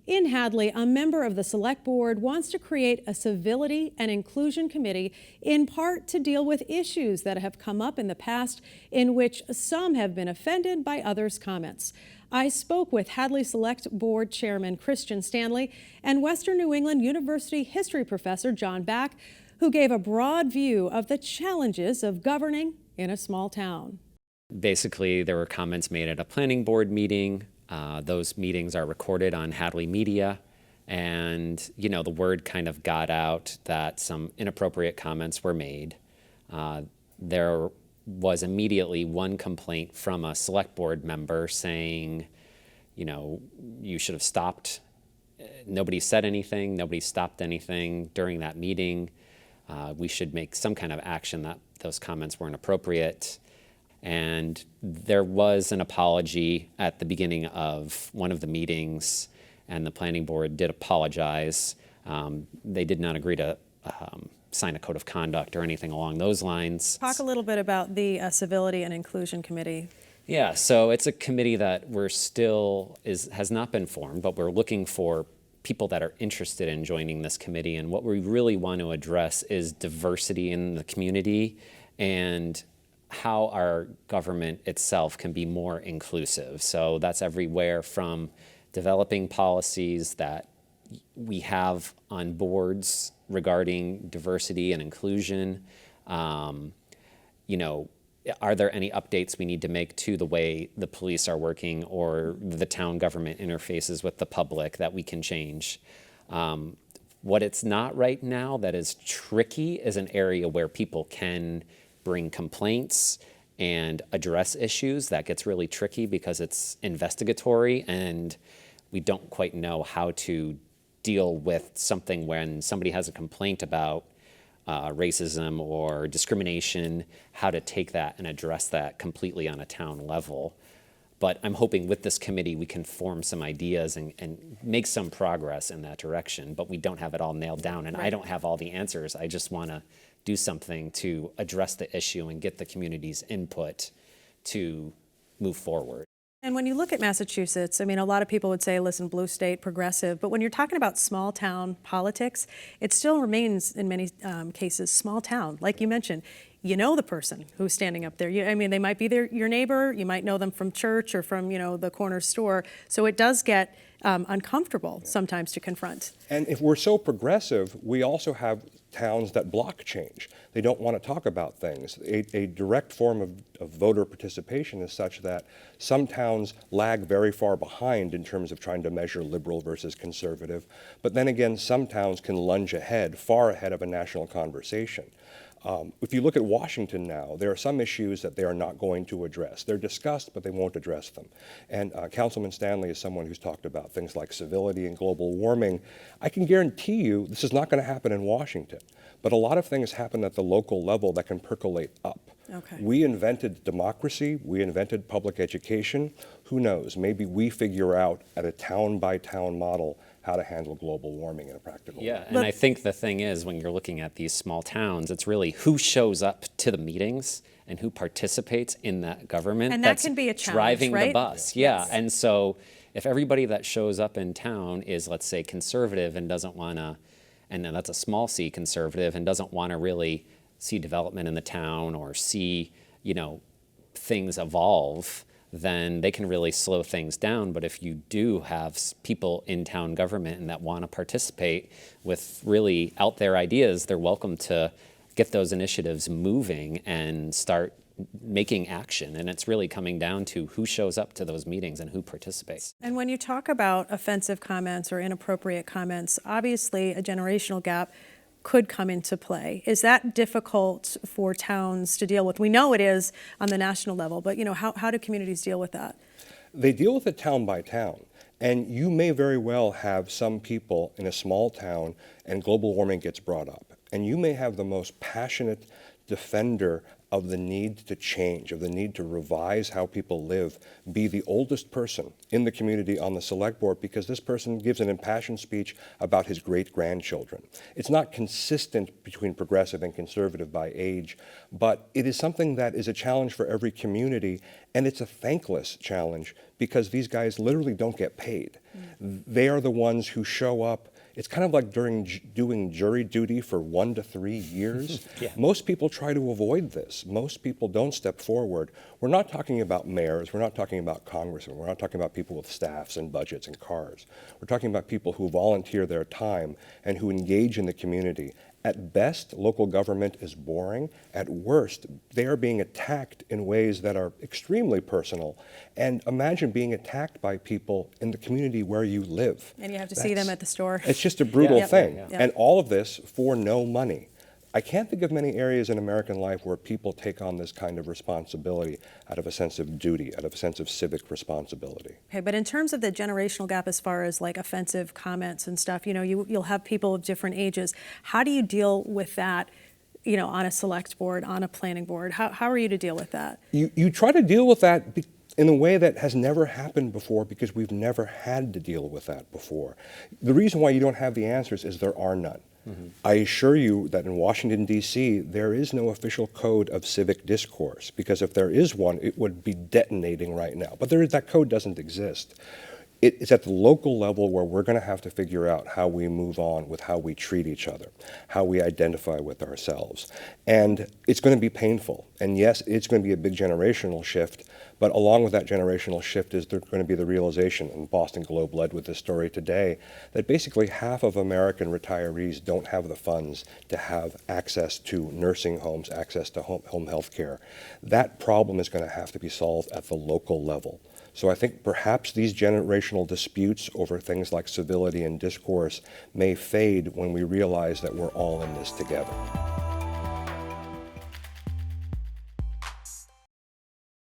In Hadley, a member of the Select Board wants to create a civility and inclusion committee, in part to deal with issues that have come up in the past in which some have been offended by others' comments. I spoke with Hadley Select Board Chairman Christian Stanley and Western New England University history professor John Back, who gave a broad view of the challenges of governing in a small town. Basically, there were comments made at a planning board meeting. Those meetings are recorded on Hadley Media. And, the word kind of got out that some inappropriate comments were made. There was immediately one complaint from a select board member saying, you should have stopped. Nobody said anything. Nobody stopped anything during that meeting. We should make some kind of action that those comments weren't appropriate. And there was an apology at the beginning of one of the meetings, and the planning board did apologize. They did not agree to sign a code of conduct or anything along those lines. Talk a little bit about the Civility and Inclusion Committee. Yeah, so it's a committee that has not been formed, but we're looking for people that are interested in joining this committee. And what we really want to address is diversity in the community and how our government itself can be more inclusive. So that's everywhere from developing policies that we have on boards regarding diversity and inclusion. Are there any updates we need to make to the way the police are working or the town government interfaces with the public that we can change? What it's not right now that is tricky is an area where people can bring complaints and address issues. That gets really tricky because it's investigatory and we don't quite know how to deal with something when somebody has a complaint about racism or discrimination, how to take that and address that completely on a town level. But I'm hoping with this committee we can form some ideas and make some progress in that direction, but we don't have it all nailed down, and I don't have all the answers. I just want to do something to address the issue and get the community's input to move forward. And when you look at Massachusetts, a lot of people would say, listen, blue state, progressive, but when you're talking about small town politics, it still remains in many cases small town. Like you mentioned, you know the person who's standing up there. They might be your neighbor, you might know them from church or from the corner store. So it does get uncomfortable sometimes to confront. And if we're so progressive, we also have towns that block change. They don't want to talk about things. A direct form of voter participation is such that some towns lag very far behind in terms of trying to measure liberal versus conservative. But then again, some towns can lunge ahead, far ahead of a national conversation. If you look at Washington now, there are some issues that they are not going to address. They're discussed, but they won't address them. And Councilman Stanley is someone who's talked about things like civility and global warming. I can guarantee you this is not going to happen in Washington, but a lot of things happen at the local level that can percolate up. Okay. We invented democracy, we invented public education. Who knows, maybe we figure out at a town-by-town model how to handle global warming in a practical way. Yeah, and I think the thing is, when you're looking at these small towns, it's really who shows up to the meetings and who participates in that government. And that can be a challenge, driving right? the bus. Yeah, and so if everybody that shows up in town is, let's say, conservative and doesn't want to, and that's a small c conservative, and doesn't want to really see development in the town or see, things evolve, then they can really slow things down. But if you do have people in town government and that want to participate with really out there ideas, they're welcome to get those initiatives moving and start making action. And it's really coming down to who shows up to those meetings and who participates. And when you talk about offensive comments or inappropriate comments, obviously a generational gap could come into play. Is that difficult for towns to deal with? We know it is on the national level, but how do communities deal with that? They deal with it town by town. And you may very well have some people in a small town and global warming gets brought up. And you may have the most passionate defender of the need to change, of the need to revise how people live, be the oldest person in the community on the select board because this person gives an impassioned speech about his great-grandchildren. It's not consistent between progressive and conservative by age, but it is something that is a challenge for every community, and it's a thankless challenge because these guys literally don't get paid. They are the ones who show up. It's kind of like doing jury duty for 1 to 3 years. Yeah. Most people try to avoid this. Most people don't step forward. We're not talking about mayors. We're not talking about congressmen. We're not talking about people with staffs and budgets and cars. We're talking about people who volunteer their time and who engage in the community. At best, local government is boring. At worst, they are being attacked in ways that are extremely personal. And imagine being attacked by people in the community where you live. And you have to see them at the store. It's just a brutal Yeah. thing. Yeah. And all of this for no money. I can't think of many areas in American life where people take on this kind of responsibility out of a sense of duty, out of a sense of civic responsibility. Okay, but in terms of the generational gap, as far as like offensive comments and stuff, you'll have people of different ages. How do you deal with that, on a select board, on a planning board? How are you to deal with that? You try to deal with that in a way that has never happened before because we've never had to deal with that before. The reason why you don't have the answers is there are none. I assure you that in Washington, D.C., there is no official code of civic discourse, because if there is one, it would be detonating right now. But that code doesn't exist. It's at the local level where we're going to have to figure out how we move on with how we treat each other, how we identify with ourselves. And it's going to be painful. And yes, it's going to be a big generational shift, but along with that generational shift is there going to be the realization, and Boston Globe led with this story today, that basically half of American retirees don't have the funds to have access to nursing homes, access to home health care. That problem is going to have to be solved at the local level. So I think perhaps these generational disputes over things like civility and discourse may fade when we realize that we're all in this together.